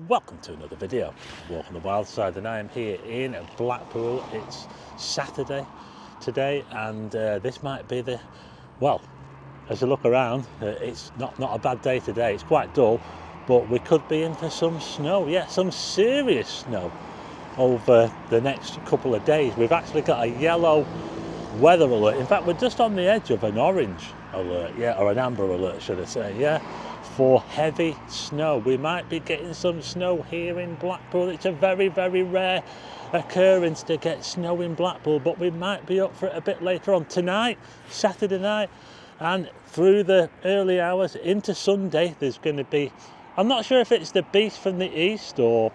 Welcome to another video, Walk on the Wild Side, and I am here in Blackpool. It's Saturday today, and this might be well, as I look around, it's not a bad day today. It's quite dull, but we could be in for some snow, some serious snow over the next couple of days. We've actually got a yellow weather alert. In fact, we're just on the edge of an orange alert, or an amber alert, should I say, for heavy snow. We might be getting some snow here in Blackpool. It's a very, very rare occurrence to get snow in Blackpool, but we might be up for it a bit later on tonight, Saturday night, and through the early hours into Sunday. There's going to be, I'm not sure if it's the beast from the east or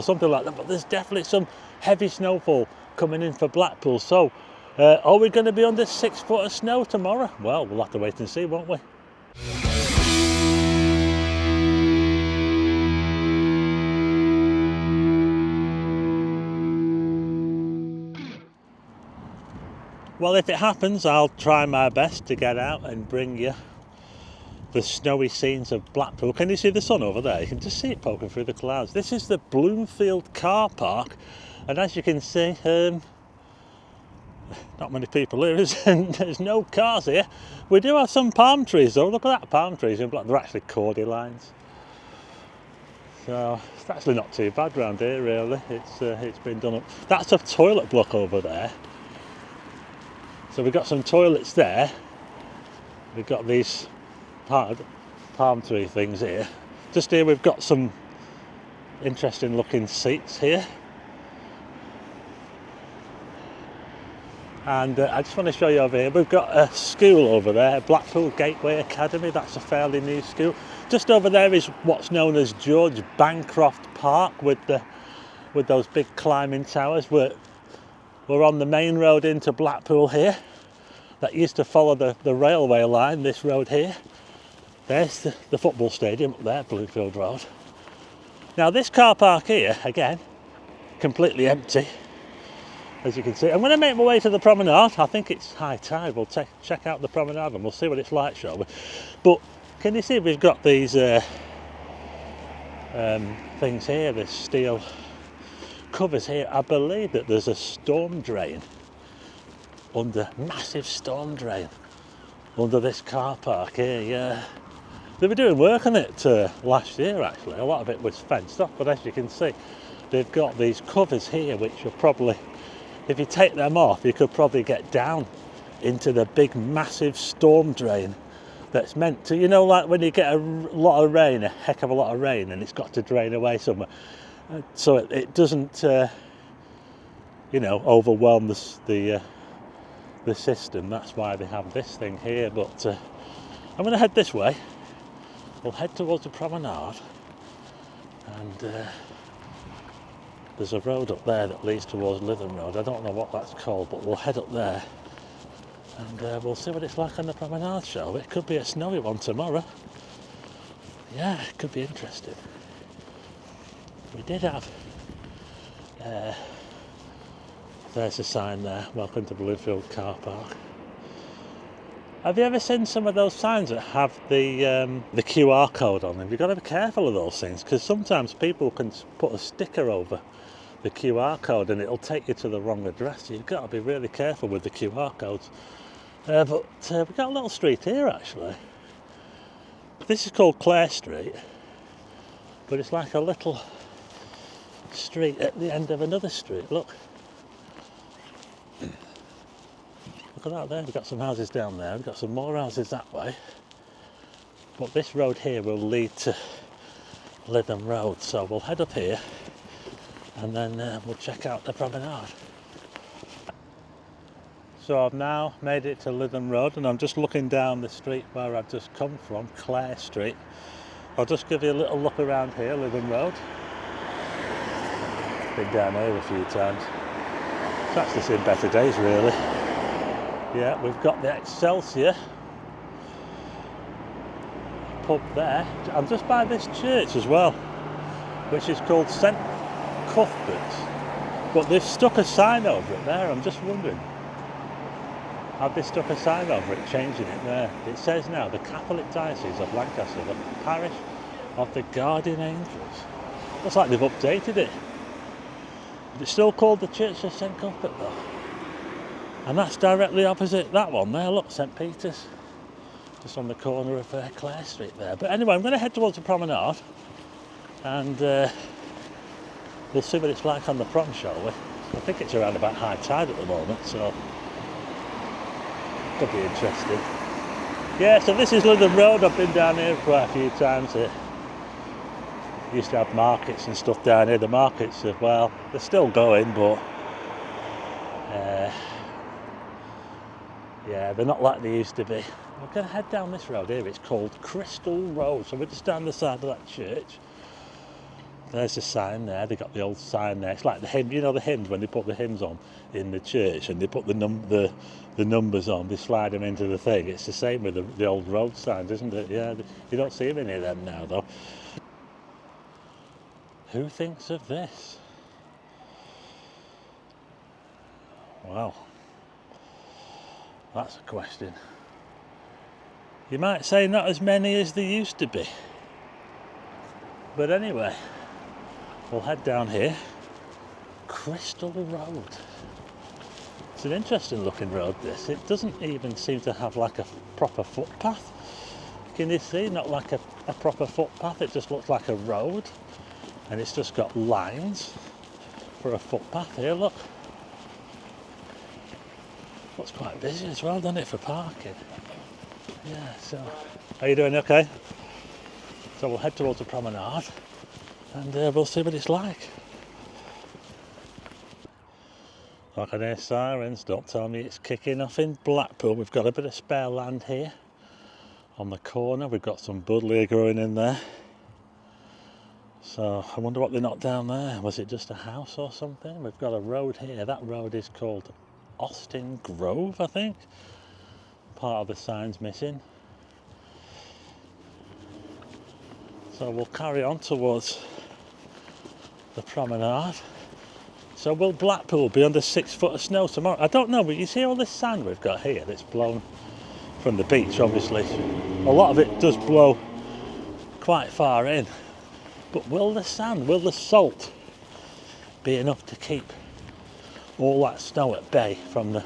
something like that, but there's definitely some heavy snowfall coming in for Blackpool. So are we going to be under 6 foot of snow tomorrow? Well, we'll have to wait and see, won't we? Well, if it happens, I'll try my best to get out and bring you the snowy scenes of Blackpool. Can you see the sun over there? You can just see it poking through the clouds. This is the Bloomfield car park, and as you can see, not many people here. There's no cars here. We do have some palm trees though. Look at that, palm trees in Blackpool. They're actually cordy lines. So it's actually not too bad round here, really. It's been done up. That's a toilet block over there. So we've got some toilets there. We've got these palm tree things here. Just here we've got some interesting looking seats here. And I just want to show you over here, we've got a school over there, Blackpool Gateway Academy. That's a fairly new school. Just over there is what's known as George Bancroft Park with those big climbing towers. We're on the main road into Blackpool here. That used to follow the railway line, this road here. There's the football stadium up there, Bloomfield Road. Now this car park here, again, completely empty, as you can see. I'm going to make my way to the promenade. I think it's high tide. We'll check out the promenade and we'll see what it's like, shall we? But can you see we've got these things here, this steel covers here. I believe that there's a storm drain massive storm drain under this car park here. They were doing work on it last year, actually. A lot of it was fenced off, but as you can see, they've got these covers here which are probably, if you take them off, you could probably get down into the big massive storm drain that's meant to, like when you get a lot of rain, a heck of a lot of rain, and it's got to drain away somewhere, so it doesn't overwhelm the system. That's why they have this thing here. But I'm going to head this way. We'll head towards the promenade, and there's a road up there that leads towards Lytham Road. I don't know what that's called, but we'll head up there and we'll see what it's like on the promenade, shall we? It could be a snowy one tomorrow. Yeah, it could be interesting. We did have there's a sign there, welcome to Bloomfield Car Park. Have you ever seen some of those signs that have the QR code on them? You've got to be careful of those things, because sometimes people can put a sticker over the QR code and it'll take you to the wrong address. You've got to be really careful with the QR codes. But we've got a little street here, actually. This is called Clare Street, but it's like a little street at the end of another street. Look at that there. We've got some houses down there. We've got some more houses that way. But this road here will lead to Lytham Road. So we'll head up here and then we'll check out the promenade. So I've now made it to Lytham Road, and I'm just looking down the street where I've just come from, Clare Street. I'll just give you a little look around here, Lytham Road. Been down here a few times. It's actually seen better days, really. Yeah, we've got the Excelsior pub there. I'm just by this church as well, which is called St Cuthbert's. But they've stuck a sign over it there. I'm just wondering, have they stuck a sign over it, changing it there? It says now, the Catholic Diocese of Lancaster, the parish of the Guardian Angels. Looks like they've updated it. It's still called the Church of St Cuthbert though. And that's directly opposite that one there, look, St Peter's. Just on the corner of Clare Street there. But anyway, I'm going to head towards the promenade and we'll see what it's like on the prom, shall we? I think it's around about high tide at the moment, so could be interesting. Yeah, so this is London Road. I've been down here quite a few times. Used to have markets and stuff down here. The markets, well, they're still going, but yeah, they're not like they used to be. We're going to head down this road here. It's called Crystal Road. So we're just down the side of that church. There's a sign there. They got the old sign there. It's like the hymn, you know, the hymns when they put the hymns on in the church and they put the numbers on. They slide them into the thing. It's the same with the old road signs, isn't it? Yeah, you don't see any of them now, though. Who thinks of this? Wow, that's a question. You might say not as many as there used to be. But anyway, we'll head down here. Crystal Road. It's an interesting looking road, this. It doesn't even seem to have like a proper footpath. Can you see? Not like a proper footpath. It just looks like a road. And it's just got lines for a footpath here, look. Looks quite busy as well, doesn't it, for parking? Yeah, so... How you doing? Okay? So we'll head towards the promenade and we'll see what it's like. I can hear sirens, don't tell me it's kicking off in Blackpool. We've got a bit of spare land here on the corner. We've got some buddleia growing in there. So I wonder what they knocked down there. Was it just a house or something? We've got a road here. That road is called Austin Grove, I think. Part of the sign's missing. So we'll carry on towards the promenade. So will Blackpool be under 6 foot of snow tomorrow? I don't know, but you see all this sand we've got here that's blown from the beach, obviously. A lot of it does blow quite far in. But will the sand, will the salt be enough to keep all that snow at bay from the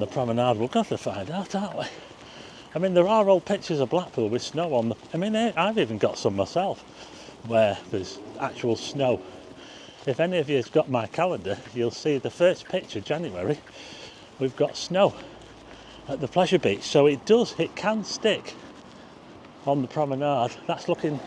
promenade? We'll have to find out, aren't we? I mean, there are old pictures of Blackpool with snow on them. I mean, I've even got some myself where there's actual snow. If any of you's got my calendar, you'll see the first picture, January, we've got snow at the Pleasure Beach. So it can stick on the promenade. That's looking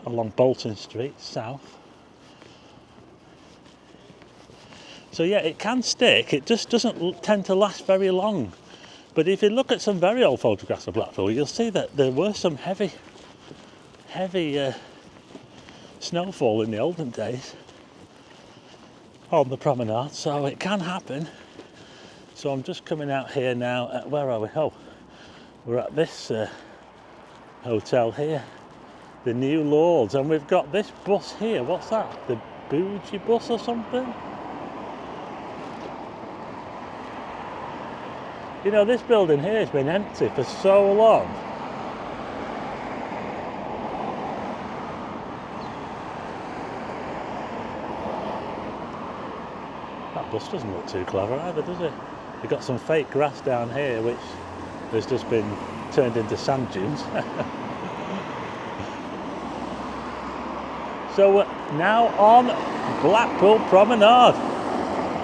along Bolton Street, south. So yeah, it can stick. It just doesn't tend to last very long. But if you look at some very old photographs of Blackpool, you'll see that there were some heavy snowfall in the olden days on the promenade, so it can happen. So I'm just coming out here now. Where are we? Oh, we're at this hotel here, the New Lords, and we've got this bus here. What's that? The Bougie bus or something? You know, this building here has been empty for so long. That bus doesn't look too clever either, does it? We've got some fake grass down here which has just been turned into sand dunes. So we're now on Blackpool Promenade.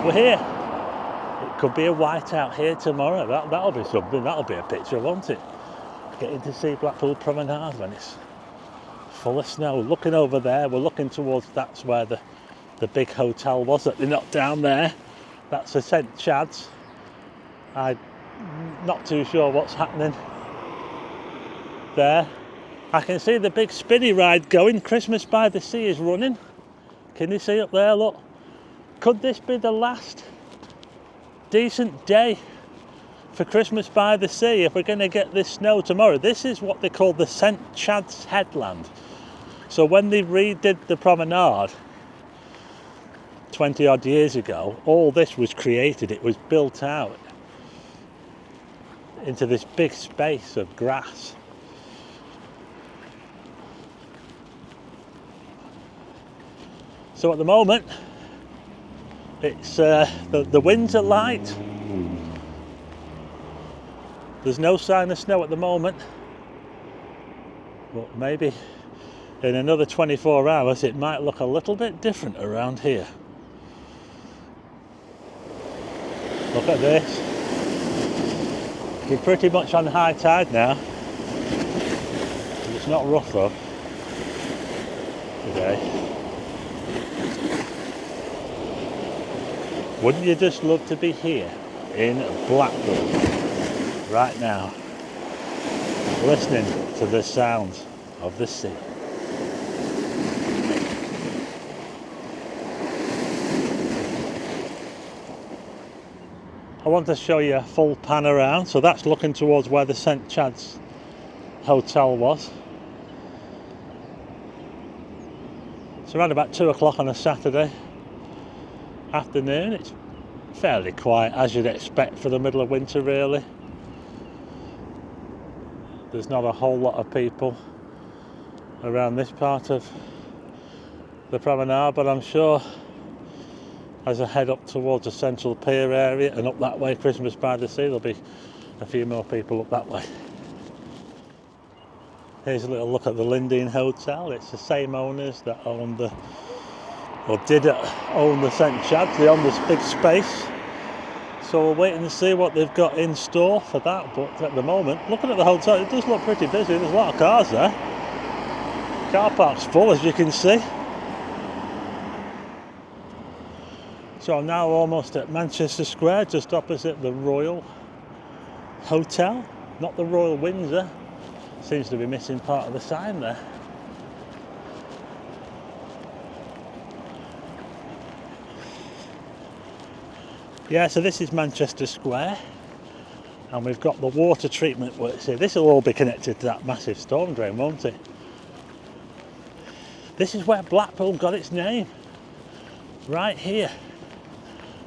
We're here. It could be a whiteout here tomorrow. That'll be something. That'll be a picture, won't it? Getting to see Blackpool Promenade when it's full of snow. Looking over there, we're looking towards, that's where the big hotel was that they knocked down there. That's a St Chad's. I'm not too sure what's happening there. I can see the big spinny ride going. Christmas by the Sea is running. Can you see up there? Look. Could this be the last decent day for Christmas by the Sea if we're going to get this snow tomorrow? This is what they call the St Chad's Headland. So when they redid the promenade 20 odd years ago, all this was created. It was built out into this big space of grass. So at the moment, it's the winds are light. There's no sign of snow at the moment, but maybe in another 24 hours it might look a little bit different around here. Look at this. We're pretty much on high tide now. It's not rough though today. Wouldn't you just love to be here in Blackpool right now, listening to the sounds of the sea? I want to show you a full pan around, so that's looking towards where the St Chad's hotel was. It's around about 2 o'clock on a Saturday afternoon. It's fairly quiet, as you'd expect for the middle of winter really. There's not a whole lot of people around this part of the promenade, but I'm sure as I head up towards the Central Pier area and up that way, Christmas by the Sea, there'll be a few more people up that way. Here's a little look at the Lindeen Hotel. It's the same owners that own did own the St Chad's. They own this big space. So we'll wait and see what they've got in store for that. But at the moment, looking at the hotel, it does look pretty busy. There's a lot of cars there. Car park's full, as you can see. So I'm now almost at Manchester Square, just opposite the Royal Hotel, not the Royal Windsor. Seems to be missing part of the sign there. Yeah, so this is Manchester Square, and we've got the water treatment works here. This will all be connected to that massive storm drain, won't it? This is where Blackpool got its name, right here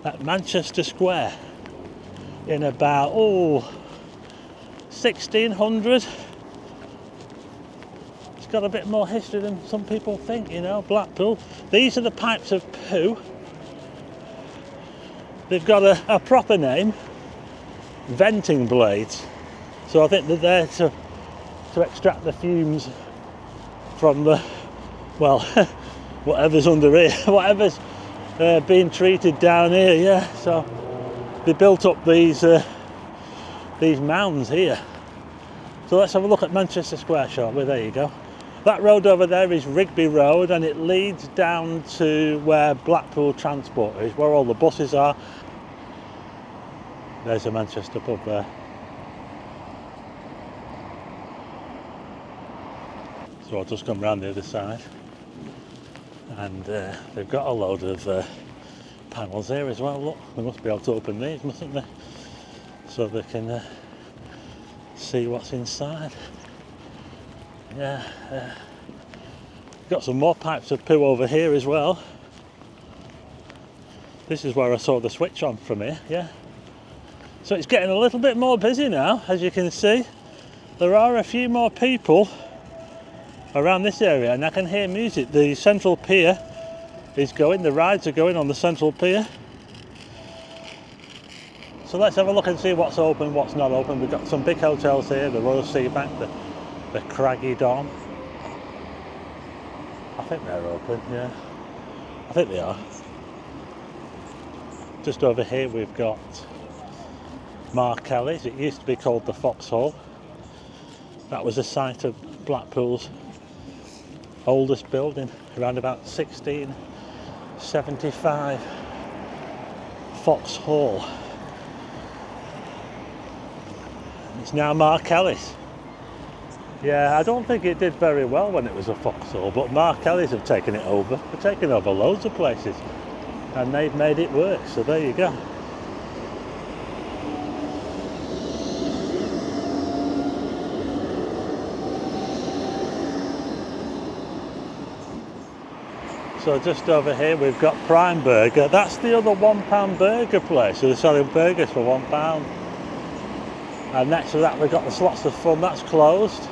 at Manchester Square in about 1600. It's got a bit more history than some people think, you know. Blackpool. These are the pipes of poo. They've got a proper name, venting blades. So I think they're there to extract the fumes from the, well, whatever's under here, whatever's being treated down here, yeah. So they built up these mounds here. So let's have a look at Manchester Square, shall we? There you go. That road over there is Rigby Road, and it leads down to where Blackpool Transport is, where all the buses are. There's a Manchester pub there. So I'll just come round the other side, and they've got a load of panels here as well. Look, they must be able to open these, mustn't they? So they can see what's inside. Yeah, got some more pipes of poo over here as well. This is where I saw the switch on from here, yeah. So it's getting a little bit more busy now, as you can see. There are a few more people around this area, and I can hear music. The Central Pier is going, the rides are going on the Central Pier. So let's have a look and see what's open, what's not open. We've got some big hotels here, the Royal Sea Bank, the Craggy Don. I think they're open, yeah. I think they are. Just over here we've got Mark Kelly's. It used to be called the Foxhole. That was the site of Blackpool's oldest building, around about 1675. Foxhole. It's now Mark Kelly's. Yeah, I don't think it did very well when it was a Foxhole, but Mark Kelly's have taken it over. They've taken over loads of places, and they've made it work, so there you go. So just over here we've got Prime Burger. That's the other £1 burger place. So they're selling burgers for £1. And next to that we've got the Slots of Fun. That's closed.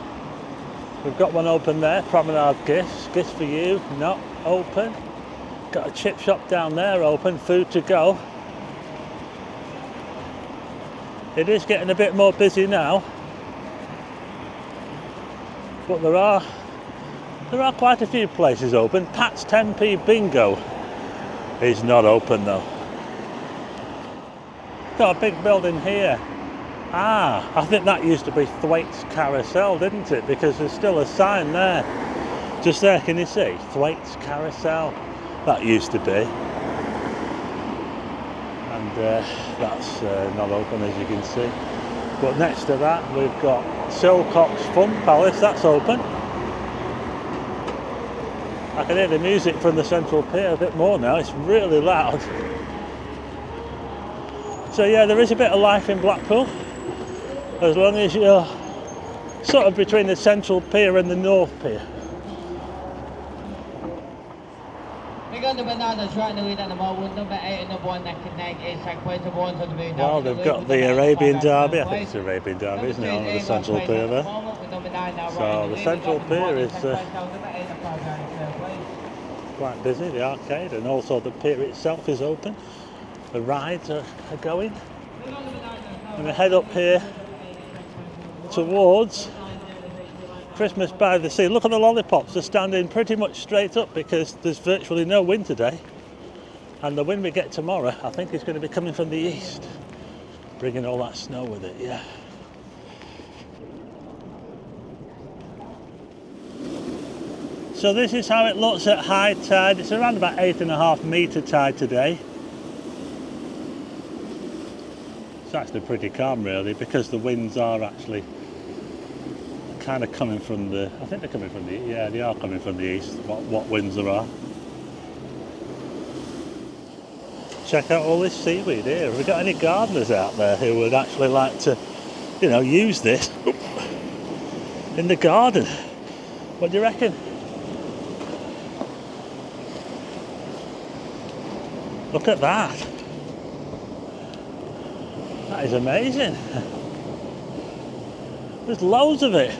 We've got one open there, Promenade Gifts. Gifts for you, not open. Got a chip shop down there open, food to go. It is getting a bit more busy now, but there are quite a few places open. Pat's 10p Bingo is not open though. Got a big building here. I think that used to be Thwaites Carousel, didn't it? Because there's still a sign there. Just there, can you see? Thwaites Carousel. That used to be. And that's not open, as you can see. But next to that, we've got Silcock's Fun Palace. That's open. I can hear the music from the Central Pier a bit more now. It's really loud. So yeah, there is a bit of life in Blackpool. As long as you're sort of between the Central Pier and the North Pier. Well, they've got the Arabian Derby. I think it's the Arabian Derby, isn't it, on the Central Pier there? So the Central Pier is quite busy, the arcade, and also the pier itself is open. The rides are going. And we head up here towards Christmas by the Sea. Look at the lollipops, they're standing pretty much straight up because there's virtually no wind today. And the wind we get tomorrow, I think, is going to be coming from the east, bringing all that snow with it, yeah. So this is how it looks at high tide. It's around about 8.5 metre tide today. It's actually pretty calm really, because the winds are actually kind of coming from the, I think they're coming from the, yeah, they are coming from the east, what winds there are. Check out all this seaweed here. Have we got any gardeners out there who would actually like to, you know, use this in the garden? What do you reckon? Look at that. That is amazing. There's loads of it.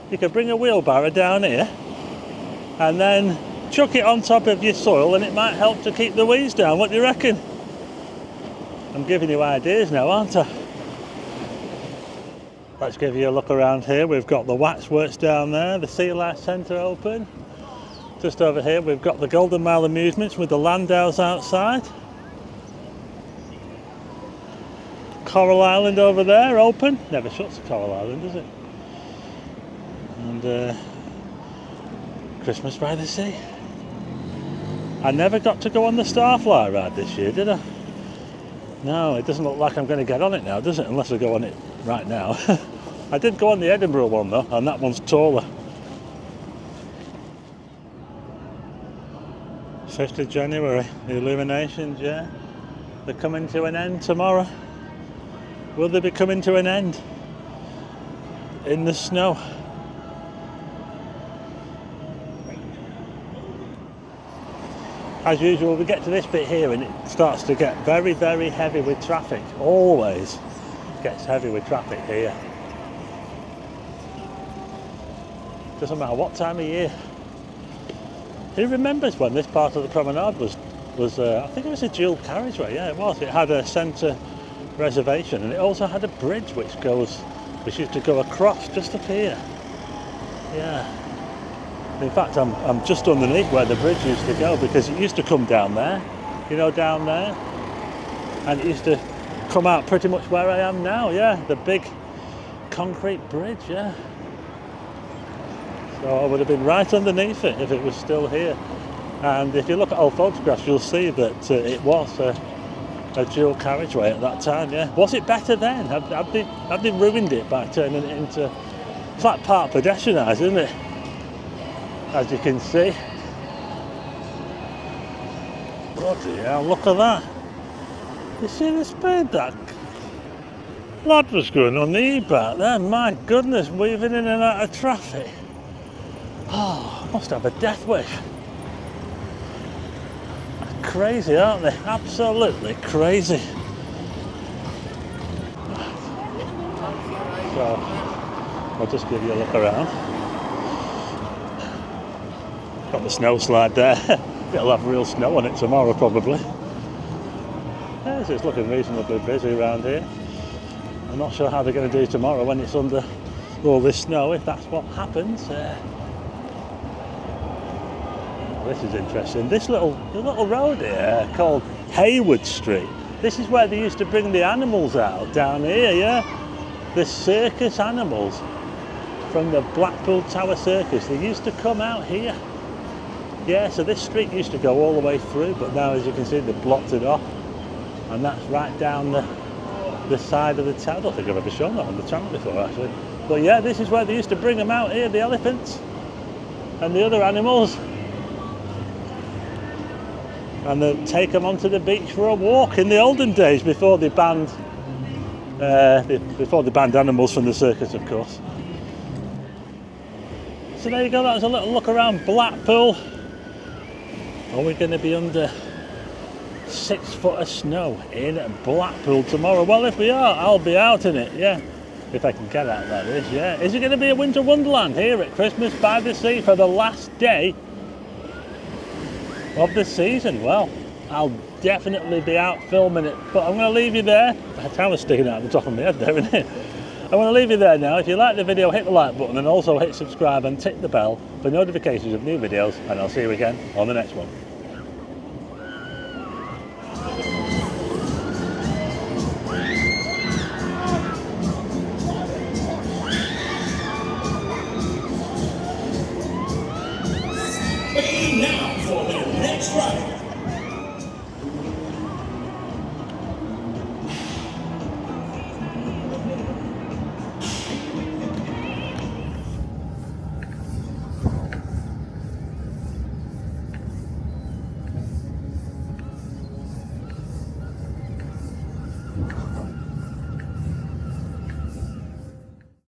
You could bring a wheelbarrow down here and then chuck it on top of your soil and it might help to keep the weeds down. What do you reckon? I'm giving you ideas now, aren't I? Let's give you a look around here. We've got the Waxworks down there, the Sea Life Centre open. Just over here we've got the Golden Mile Amusements with the Landaus outside. Coral Island over there open. Never shuts Coral Island, does it? And Christmas by the Sea. I never got to go on the Starfly ride this year, did I? No, it doesn't look like I'm going to get on it now, does it? Unless I go on it right now. I did go on the Edinburgh one though, and that one's taller. 5th of January, the illuminations, yeah. They're coming to an end tomorrow. Will they be coming to an end in the snow? As usual, we get to this bit here and it starts to get very, very heavy with traffic. Always gets heavy with traffic here. Doesn't matter what time of year. Who remembers when this part of the promenade was I think it was a dual carriageway, yeah it was. It had a centre reservation and it also had a bridge which used to go across just up here. Yeah. In fact, I'm just underneath where the bridge used to go because it used to come down there, you know, down there, and it used to come out pretty much where I am now, yeah, the big concrete bridge, yeah. So I would have been right underneath it if it was still here. And if you look at old photographs, you'll see that it was a dual carriageway at that time, yeah. Was it better then? Have they ruined it by turning it into, it's like part pedestrianised, isn't it? As you can see. Bloody hell, look at that. You see the speed that lad was going on the e-bike there? My goodness, weaving in and out of traffic. Oh, must have a death wish. That's crazy, aren't they? Absolutely crazy. So, I'll just give you a look around. Got the snow slide there. it'll have real snow on it tomorrow probably. Yeah, so it's looking reasonably busy around here. I'm not sure how they're going to do tomorrow when it's under all this snow, if that's what happens. This is interesting. This little road here called Hayward Street. This is where they used to bring the animals out down here, yeah? The circus animals from the Blackpool Tower Circus. They used to come out here. Yeah, so this street used to go all the way through, but now as you can see they've blocked it off. And that's right down the side of the town. I don't think I've ever shown that on the channel before actually. But yeah, this is where they used to bring them out here, the elephants and the other animals. And they'd take them onto the beach for a walk in the olden days before they banned animals from the circus, of course. So there you go, that's a little look around Blackpool. Are we going to be under 6 foot of snow in Blackpool tomorrow? Well, if we are, I'll be out in it, yeah. If I can get out, that is, yeah. Is it going to be a winter wonderland here at Christmas by the Sea for the last day of the season? Well, I'll definitely be out filming it, but I'm going to leave you there. The tower's sticking out the top of my head there, isn't it? I'm going to leave you there now. If you like the video, hit the like button and also hit subscribe and tick the bell for notifications of new videos, and I'll see you again on the next one. Now for the next ride.